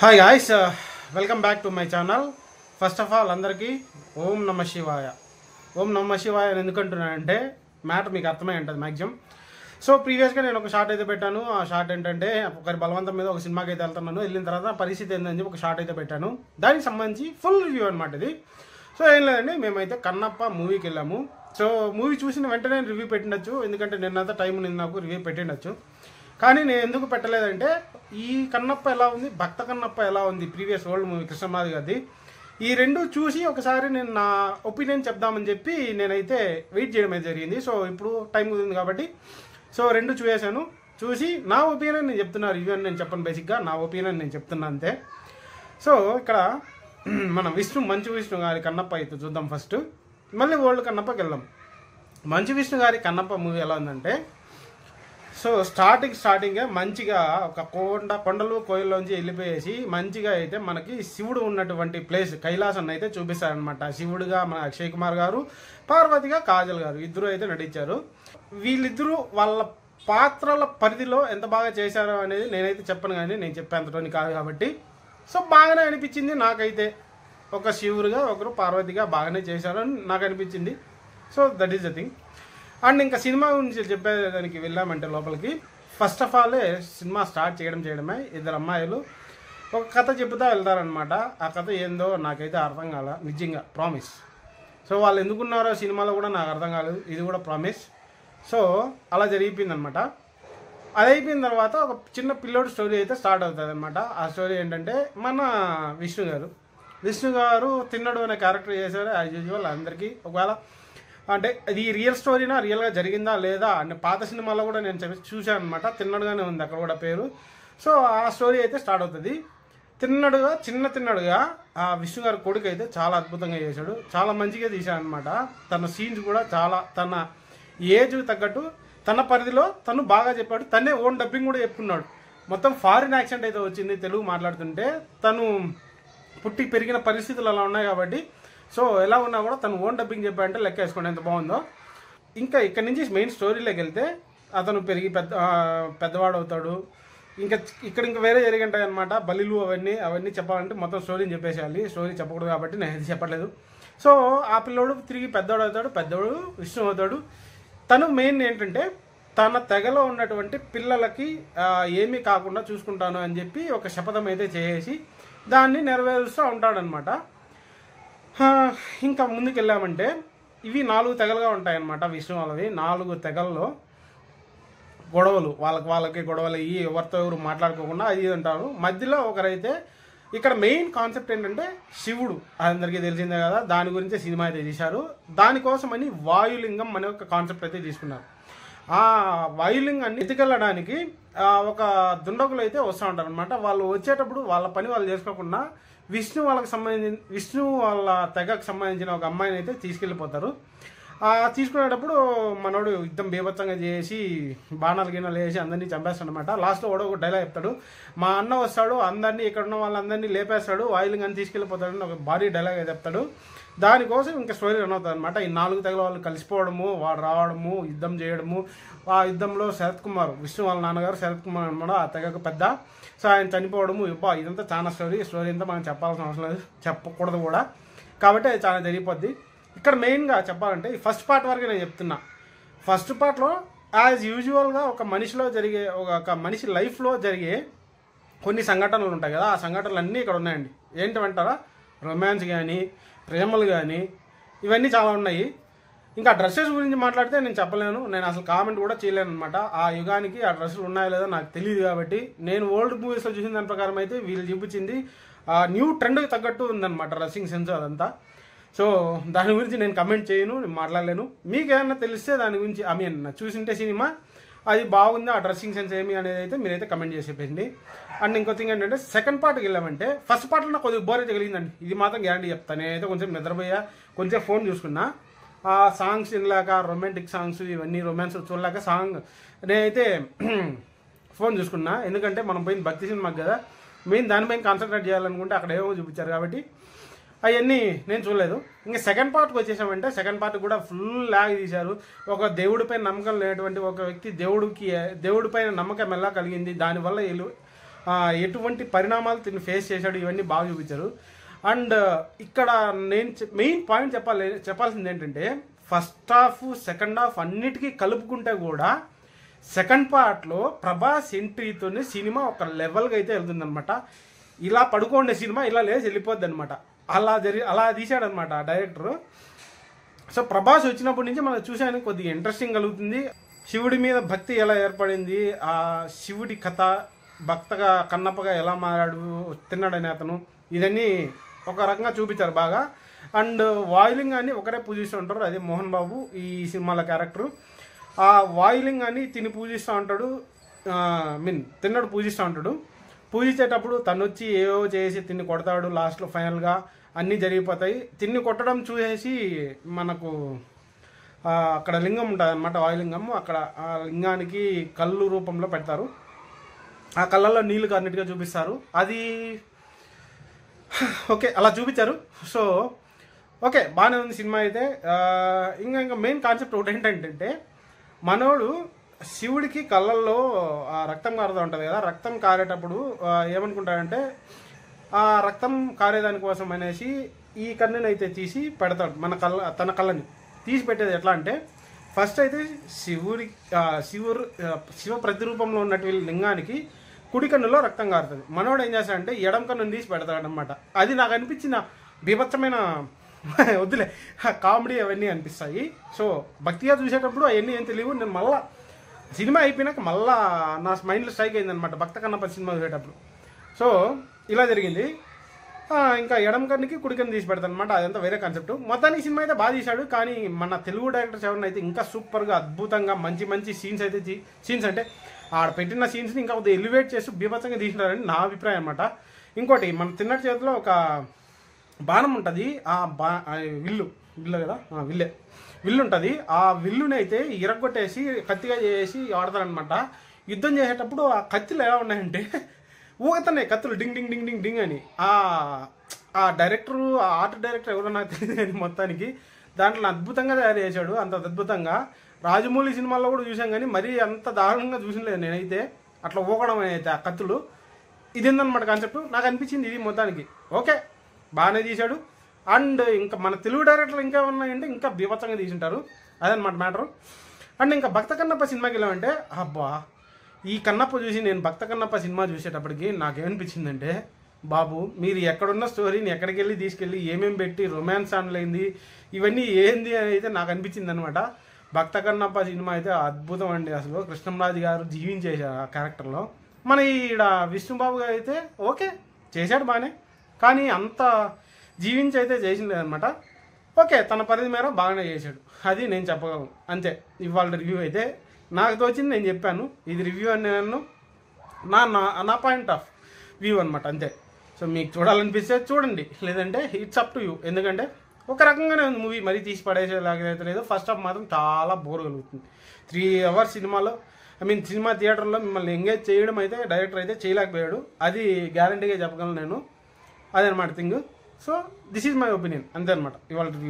Hi guys, welcome back to my channel. First of all అందరికీ ఓం నమ శివాయ. ఓం నమ శివాయ అని ఎందుకంటున్నానంటే మ్యాటర్ మీకు అర్థమై ఉంటుంది మ్యాక్సిమం. సో ప్రీవియస్గా నేను ఒక షార్ట్ అయితే పెట్టాను. ఆ షార్ట్ ఏంటంటే ఒకరి బలవంతం మీద ఒక సినిమాకి అయితే వెళ్తున్నాను. వెళ్ళిన తర్వాత పరిస్థితి ఏందని చెప్పి ఒక షార్ట్ అయితే పెట్టాను. దానికి సంబంధించి ఫుల్ రివ్యూ అనమాట ఇది. సో ఏం లేదండి, మేమైతే కన్నప్ప మూవీకి వెళ్ళాము. సో మూవీ చూసిన వెంటనే రివ్యూ పెట్టిండొచ్చు, ఎందుకంటే నిన్నంతా టైం నిన్న నాకు రివ్యూ పెట్టిండొచ్చు. కానీ నేను ఎందుకు పెట్టలేదంటే ఈ కన్నప్ప ఎలా ఉంది, భక్త కన్నప్ప ఎలా ఉంది, ప్రీవియస్ ఓల్డ్ మూవీ కృష్ణమాది గారిది, ఈ రెండు చూసి ఒకసారి నేను నా ఒపీనియన్ చెప్దామని చెప్పి నేనైతే వెయిట్ చేయడం అయితే జరిగింది. సో ఇప్పుడు టైం కుదిరింది కాబట్టి సో రెండు చూసేసాను. చూసి నా ఒపీనియన్ నేను చెప్తున్నా, రివ్యూ అని నేను చెప్పను, బేసిక్గా నా ఒపీనియన్ నేను చెప్తున్నా అంతే. సో ఇక్కడ మన మంచు విష్ణు గారి కన్నప్ప అయితే చూద్దాం ఫస్ట్, మళ్ళీ ఓల్డ్ కన్నప్పకి వెళ్దాం. మంచు విష్ణు గారి కన్నప్ప మూవీ ఎలా ఉందంటే, సో స్టార్టింగే మంచిగా ఒక కొండలు కోయిల్లోంచి వెళ్ళిపోయేసి మంచిగా అయితే మనకి శివుడు ఉన్నటువంటి ప్లేస్ కైలాసాన్ని అయితే చూపిస్తారనమాట. శివుడుగా మన అక్షయ్ కుమార్ గారు, పార్వతిగా కాజల్ గారు ఇద్దరు అయితే నటించారు. వీళ్ళిద్దరూ వాళ్ళ పాత్రల పరిధిలో ఎంత బాగా చేశారో అనేది నేనైతే చెప్పను, కానీ నేను చెప్పేంతటోని కాదు కాబట్టి. సో బాగానే అనిపించింది నాకైతే. ఒక శివుడుగా ఒకరు పార్వతిగా బాగానే చేశారని నాకు అనిపించింది. So that is the thing. And ఇంకా సినిమా గురించి చెప్పేదానికి వెళ్ళామంటే లోపలికి first of all cinema start చేయడమే ఇద్దరు అమ్మాయిలు ఒక కథ చెబుతా వెళ్తారనమాట. ఆ కథ ఏందో నాకైతే అర్థం కాల, నిజంగా ప్రామిస్. సో వాళ్ళు ఎందుకున్నారో సినిమాలో కూడా నాకు అర్థం కాలేదు, ఇది కూడా ప్రామిస్. సో అలా జరిగిపోయింది అనమాట. అది అయిపోయిన తర్వాత ఒక చిన్న పిల్లోడు స్టోరీ అయితే స్టార్ట్ అవుతుంది అనమాట. ఆ స్టోరీ ఏంటంటే మన విష్ణు గారు తిన్నడు అనే క్యారెక్టర్ చేశారు యాజ్ యూజువల్ అందరికీ. ఒకవేళ అంటే ఇది రియల్ స్టోరీనా, రియల్గా జరిగిందా లేదా అంటే పాత సినిమాలో కూడా నేను చూశాను అనమాట. తిన్నడుగానే ఉంది అక్కడ కూడా పేరు. సో ఆ స్టోరీ అయితే స్టార్ట్ అవుతుంది. తిన్నడుగా ఆ విష్ణు గారి కొడుకు అయితే చాలా అద్భుతంగా చేశాడు, చాలా మంచిగా తీశాడు అనమాట. తన సీన్స్ కూడా చాలా తన ఏజ్ తగ్గట్టు తన పరిధిలో తను బాగా చెప్పాడు. తనే ఓన్ డబ్బింగ్ కూడా చెప్పుకున్నాడు. మొత్తం ఫారిన్ యాక్సెంట్ అయితే వచ్చింది తెలుగు మాట్లాడుతుంటే. తను పుట్టి పెరిగిన పరిస్థితులు అలా ఉన్నాయి కాబట్టి సో ఎలా ఉన్నా కూడా తను ఓన్ డబ్బింగ్ చెప్పాడంటే లెక్క వేసుకోండి ఎంత బాగుందో. ఇంకా ఇక్కడ నుంచి మెయిన్ స్టోరీలోకి వెళ్తే అతను పెరిగి పెద్దవాడు అవుతాడు. ఇంకా వేరే జరిగింటాయి అనమాట, బలిలు అవన్నీ చెప్పాలంటే మొత్తం స్టోరీని చెప్పేసేయాలి. స్టోరీ చెప్పకూడదు కాబట్టి నేను ఇది చెప్పట్లేదు. సో ఆ పిల్లోడు తిరిగి పెద్దవాడు అవుతాడు, పెద్దవాడు విష్ణు అవుతాడు. తను మెయిన్ ఏంటంటే తన తెగలో ఉన్నటువంటి పిల్లలకి ఏమీ కాకుండా చూసుకుంటాను అని చెప్పి ఒక శపథం అయితే చేసి దాన్ని నెరవేరుస్తూ ఉంటాడనమాట. ఇంకా ముందుకు వెళ్ళామంటే ఇవి 4 తెగలుగా ఉంటాయన్నమాట విష్ణు వాళ్ళవి. 4 తెగల్లో గొడవలు, వాళ్ళకి గొడవలు అయ్యి ఎవరితో ఎవరు మాట్లాడుకోకుండా అది అంటారు. మధ్యలో ఒకరైతే ఇక్కడ మెయిన్ కాన్సెప్ట్ ఏంటంటే శివుడు, అందరికీ తెలిసిందే కదా, దాని గురించే సినిమా అయితే తీశారు. దానికోసమని వాయులింగం అనే ఒక కాన్సెప్ట్ అయితే తీసుకున్నారు. ఆ వాయులింగాన్ని ఎత్తుకెళ్ళడానికి ఒక దుండగులు అయితే వస్తూ ఉంటారు అనమాట. వాళ్ళు వచ్చేటప్పుడు వాళ్ళ పని వాళ్ళు చేసుకోకుండా విష్ణు వాళ్ళ తెగకు సంబంధించిన ఒక అమ్మాయిని అయితే తీసుకెళ్ళిపోతారు. తీసుకునేటప్పుడు మనోడు యుద్ధం బీభత్సంగా చేసి బాణాలు గిన్నెలు వేసి అందరినీ చంపేస్తాడు అనమాట. లాస్ట్లో కూడా ఒక డైలాగ్ చెప్తాడు, మా అన్న వస్తాడు అందరినీ ఇక్కడ ఉన్న వాళ్ళందరినీ లేపేస్తాడు, వాయులింగాన్ని తీసుకెళ్ళిపోతాడని ఒక భారీ డైలాగ్ అయితే చెప్తాడు. దానికోసం ఇంకా స్టోరీ రన్ అవుతుంది అనమాట. ఈ 4 తెగల వాళ్ళు కలిసిపోవడము, వాడు రావడము, యుద్ధం చేయడము. ఆ యుద్ధంలో శరత్ కుమార్, విష్ణు వాళ్ళ నాన్నగారు శరత్ కుమార్ అనమాట, ఆ తెగకు పెద్ద. సో ఆయన చనిపోవడము, ఇదంతా చాలా స్టోరీ అంతా మనం చెప్పాల్సిన అవసరం లేదు, చెప్పకూడదు కూడా, కాబట్టి అది చాలా జరిగిపోద్ది. ఇక్కడ మెయిన్గా చెప్పాలంటే ఈ ఫస్ట్ పార్ట్ వరకు నేను చెప్తున్నా. ఫస్ట్ పార్ట్లో యాజ్ యూజువల్గా ఒక మనిషి లైఫ్లో జరిగే కొన్ని సంఘటనలు ఉంటాయి కదా, ఆ సంఘటనలు అన్నీ ఇక్కడ ఉన్నాయండి. ఏంటంటారా, రొమాన్స్ కానీ ప్రేమలు కానీ ఇవన్నీ చాలా ఉన్నాయి. ఇంకా డ్రెస్సెస్ గురించి మాట్లాడితే నేను చెప్పలేను, నేను అసలు కామెంట్ కూడా చేయలేను అనమాట. ఆ యుగానికి ఆ డ్రెస్సులు ఉన్నాయో లేదో నాకు తెలియదు కాబట్టి నేను ఓల్డ్ మూవీస్లో చూసిన దాని ప్రకారం అయితే వీళ్ళు చూపించింది న్యూ ట్రెండ్కి తగ్గట్టు ఉందన్నమాట డ్రెస్సింగ్ సెన్స్ అదంతా. సో దాని గురించి నేను కమెంట్ చేయను, నేను మాట్లాడలేను. మీకు ఏమన్నా తెలిస్తే దాని గురించి చూసింటే సినిమా అది బాగుంది, ఆ డ్రెస్సింగ్ సెన్స్ ఏమి అనేది అయితే మీరైతే కమెంట్ చేసి చెప్పండి. అండ్ ఇంకో థింగ్ ఏంటంటే సెకండ్ పార్ట్కి వెళ్ళామంటే ఫస్ట్ పార్ట్లో నాకు కొద్దిగా బోర్ అయితే కలిగిందండి, ఇది మాత్రం గ్యారంటీ చెప్తాను. నేనైతే కొంచెం నిద్రపోయా, కొంచెం ఫోన్ చూసుకున్నా, ఆ సాంగ్స్ వినలేక, రొమాంటిక్ సాంగ్స్ ఇవన్నీ రొమాన్స్ చూడలేక నేనైతే ఫోన్ చూసుకున్నా. ఎందుకంటే మనం పోయింది భక్తి సినిమాకి కదా, మెయిన్ దానిపైన కాన్సన్ట్రేట్ చేయాలనుకుంటే అక్కడ ఏమో చూపించారు కాబట్టి అవన్నీ నేను చూడలేదు. ఇంకా సెకండ్ పార్ట్కి వచ్చేసామంటే సెకండ్ పార్ట్ కూడా ఫుల్ లాగ్ తీశారు. ఒక దేవుడిపైన నమ్మకం లేనటువంటి ఒక వ్యక్తి దేవుడిపైన నమ్మకం ఎలా కలిగింది, దానివల్ల ఎటువంటి పరిణామాలు తిని ఫేస్ చేశాడు, ఇవన్నీ బాగా చూపించారు. అండ్ ఇక్కడ నేను మెయిన్ పాయింట్ చెప్పాల్సింది ఏంటంటే, ఫస్ట్ హాఫ్ సెకండ్ హాఫ్ అన్నిటికీ కలుపుకుంటే కూడా సెకండ్ పార్ట్లో ప్రభాస్ ఎంట్రీతోనే సినిమా ఒక లెవెల్గా అయితే వెళ్తుందనమాట. ఇలా పడుకోండే సినిమా ఇలా లేచి వెళ్ళిపోద్ది అనమాట. అలా తీశాడనమాట ఆ డైరెక్టరు. సో ప్రభాస్ వచ్చినప్పటి నుంచి మనం చూసానికి కొద్దిగా ఇంట్రెస్టింగ్ కలుగుతుంది. శివుడి మీద భక్తి ఎలా ఏర్పడింది, ఆ శివుడి కథ, భక్తగా కన్నప్పగా ఎలా మారాడు, తిన్నాడని అతను, ఇదన్నీ ఒక రకంగా చూపించారు బాగా. అండ్ వాయులింగ్ అని ఒకరే పూజిస్తూ ఉంటారు, అదే మోహన్ బాబు ఈ సినిమాల క్యారెక్టరు. ఆ వాయులింగ్ అని తిని పూజిస్తూ ఉంటాడు, తిన్నాడు పూజిస్తూ ఉంటాడు. పూజించేటప్పుడు తను వచ్చి ఏవో చేసి తిన్ని కొడతాడు. లాస్ట్లో ఫైనల్గా అన్నీ జరిగిపోతాయి. తిన్ని కొట్టడం చూసేసి మనకు అక్కడ లింగం ఉంటుంది అనమాట, వాయులింగం. అక్కడ ఆ లింగానికి కళ్ళు రూపంలో పెడతారు. ఆ కళ్ళల్లో నీళ్లు కన్నట్టుగా చూపిస్తారు. అది ఓకే, అలా చూపించారు. సో ఓకే, బాగానే ఉంది సినిమా అయితే. ఇంకా మెయిన్ కాన్సెప్ట్ ఒకటి ఏంటంటే, మనోడు శివుడికి కళ్ళల్లో రక్తం కారుతూ ఉంటుంది కదా, రక్తం కారేటప్పుడు ఏమనుకుంటాడంటే, ఆ రక్తం కారేదానికోసం అనేసి ఈ కన్నుని అయితే తీసి పెడతాడు. తన కళ్ళని తీసి పెట్టేది ఎట్లా అంటే, ఫస్ట్ అయితే శివ ప్రతిరూపంలో ఉన్నటువంటి లింగానికి కుడి కన్నులో రక్తం కారుతుంది. మనోడు ఏం చేస్తాడంటే ఎడం కన్నుని తీసి పెడతాడనమాట. అది నాకు అనిపించిన బీభత్సమైన వద్దులే, కామెడీ అవన్నీ అనిపిస్తాయి. సో భక్తిగా చూసేటప్పుడు అవన్నీ ఏం తెలియవు. నేను మళ్ళీ సినిమా అయిపోయినాక మళ్ళా నా మైండ్లో స్ట్రైక్ అయిందనమాట భక్త కన్నప్ప సినిమా చూసేటప్పుడు. సో ఇలా జరిగింది. ఇంకా ఎడం కన్నుకి కుడి కన్ను తీసి పెడతాను అనమాట. అదంతా వేరే కాన్సెప్ట్. మొత్తానికి సినిమా అయితే బాగా తీశాడు. కానీ మన తెలుగు డైరెక్టర్స్ ఎవరైనా అయితే ఇంకా సూపర్గా అద్భుతంగా మంచి సీన్స్ అయితే సీన్స్ అంటే ఆడ పెట్టిన సీన్స్ని ఇంకా కొద్దిగా ఎలివేట్ చేసి బీభత్సంగా తీసినారని నా అభిప్రాయం అనమాట. ఇంకోటి, మన తిన్నటి చేతిలో ఒక బాణం ఉంటుంది, ఆ విల్లు కదా, విల్లు ఉంటుంది. ఆ విల్లుని అయితే ఇరగొట్టేసి కత్తిగా చేసి ఆడతారనమాట. యుద్ధం చేసేటప్పుడు ఆ కత్తిలు ఎలా ఉన్నాయంటే ఊగుతున్నాయి కత్తులు, డింగ్ డింగ్ డింగ్ డింగ్ డింగ్ అని. ఆ డైరెక్టరు, ఆ ఆర్ట్ డైరెక్టర్ ఎవరో నాకు తెలియదు కానీ మొత్తానికి దాంట్లో అద్భుతంగా తయారు చేశాడు. అంత అద్భుతంగా రాజమౌళి సినిమాల్లో కూడా చూసాం కానీ మరీ అంత దారుణంగా చూసినలేదు నేనైతే. అట్లా ఊగడం అయితే ఆ కత్తులు, ఇది ఏందనమాట కాన్సెప్ట్. నాకు అనిపించింది ఇది మొత్తానికి ఓకే, బాగానే తీశాడు. అండ్ ఇంకా మన తెలుగు డైరెక్టర్లు ఇంకా ఉన్నాయంటే ఇంకా బీభత్సంగా తీసుంటారు, అదనమాట మ్యాటర్. అండ్ ఇంకా భక్త కన్నప్ప సినిమాకి వెళ్ళామంటే, అబ్బా ఈ కన్నప్ప చూసి నేను భక్త కన్నప్ప సినిమా చూసేటప్పటికి నాకేమనిపించిందంటే, బాబు మీరు ఎక్కడున్న స్టోరీని ఎక్కడికి వెళ్ళి తీసుకెళ్ళి ఏమేమి పెట్టి రొమాన్స్ అయింది ఇవన్నీ ఏంది అని అయితే నాకు అనిపించింది అనమాట. భక్త కన్నప్ప సినిమా అయితే అద్భుతం అండి. అసలు కృష్ణంరాజు గారు జీవించేశారు ఆ క్యారెక్టర్లో. మన ఈడ విష్ణుబాబు గారు అయితే ఓకే చేశాడు బాగానే, కానీ అంత జీవించి అయితే చేసిండేదనమాట. ఓకే, తన పరిధి మేర బాగానే చేశాడు, అది నేను చెప్పగలను అంతే. ఇవాళ రివ్యూ అయితే నాకు తోచింది నేను చెప్పాను. ఇది రివ్యూ అని నేను నా పాయింట్ ఆఫ్ వ్యూ అనమాట, అంతే. సో మీకు చూడాలనిపిస్తే చూడండి, లేదంటే ఇట్స్ అప్ టు యూ. ఎందుకంటే ఒక రకంగానే ఉంది మూవీ, మరీ తీసి పడేసేలాగైతే లేదు. ఫస్ట్ హాఫ్ మాత్రం చాలా బోర్ కలుగుతుంది. 3 hours సినిమాలో, సినిమా థియేటర్లో మిమ్మల్ని ఎంగేజ్ చేయడం అయితే డైరెక్టర్ అయితే చేయలేకపోయాడు, అది గ్యారంటీగా చెప్పగలను నేను. అదనమాట thing. So this is my opinion, అంతే అనమాట ఇవాళ రివ్యూ.